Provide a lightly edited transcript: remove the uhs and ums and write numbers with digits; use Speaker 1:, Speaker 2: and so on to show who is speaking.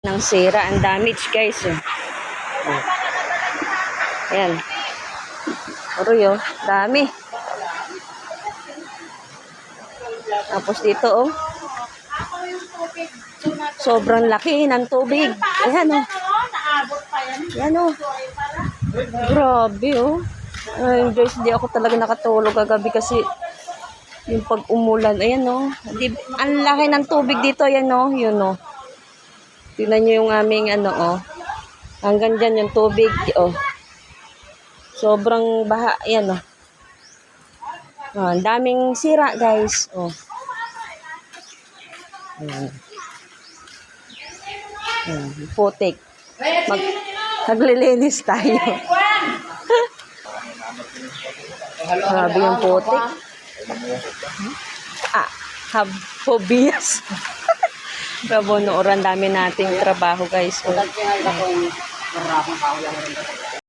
Speaker 1: Nang sira, ang damage guys. Ayan. Aroy oh, dami. Tapos dito oh. Sobrang laki ng tubig. Ayan oh. Ayan oh. Grabe oh. Ay guys, di ako talaga nakatulog kagabi kasi yung pag-umulan. Ayan oh. Ang laki ng tubig dito. Ayan oh. Yun oh. Tingnan nyo yung aming ano oh. Hanggang dyan yung tubig oh. Sobrang baha. Ayan oh. Oh, ang daming sira guys. Oh. Putik. Naglilinis tayo. Grabe yung putik. Phobias. Bravo, nooran dami nating trabaho guys.